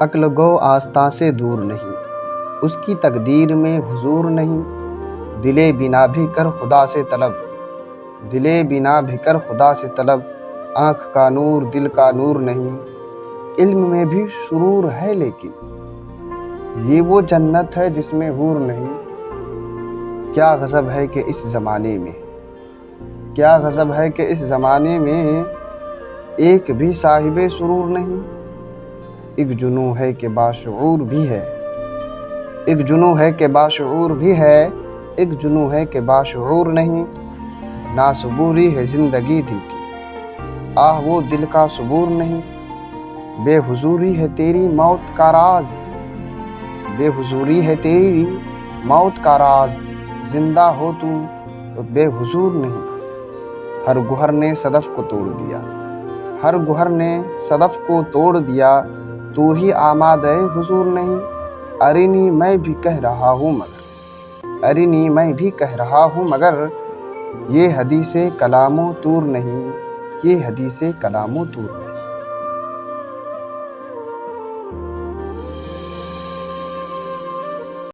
عقل گو آستاں سے دور نہیں، اس کی تقدیر میں حضور نہیں۔ دلے بنا بھی کر خدا سے طلب، دلے بنا بھی کر خدا سے طلب، آنکھ کا نور دل کا نور نہیں۔ علم میں بھی سرور ہے لیکن یہ وہ جنت ہے جس میں حور نہیں۔ کیا غضب ہے کہ اس زمانے میں، کیا غضب ہے کہ اس زمانے میں ایک بھی صاحب سرور نہیں۔ ایک جنوں ہے کہ باشعور بھی ہے، ایک جنوں ہے کہ باشعور بھی ہے، ایک جنوں ہے کہ باشعور نہیں۔ ناصبوری ہے زندگی دل کی، آہ وہ دل کا صبور نہیں۔ بے حضوری ہے تیری موت کا راز، بے حضوری ہے تیری موت کا راز، زندہ ہو تو بے حضور نہیں۔ ہر گوہر نے صدف کو توڑ دیا، ہر گوہر نے صدف کو توڑ دیا، تو ہی آمادہ حضور نہیں۔ ارنی میں بھی کہہ رہا ہوں مگر، ارنی میں بھی کہہ رہا ہوں مگر، یہ حدیث کلام و طور نہیں، یہ حدیث کلام و طور نہیں۔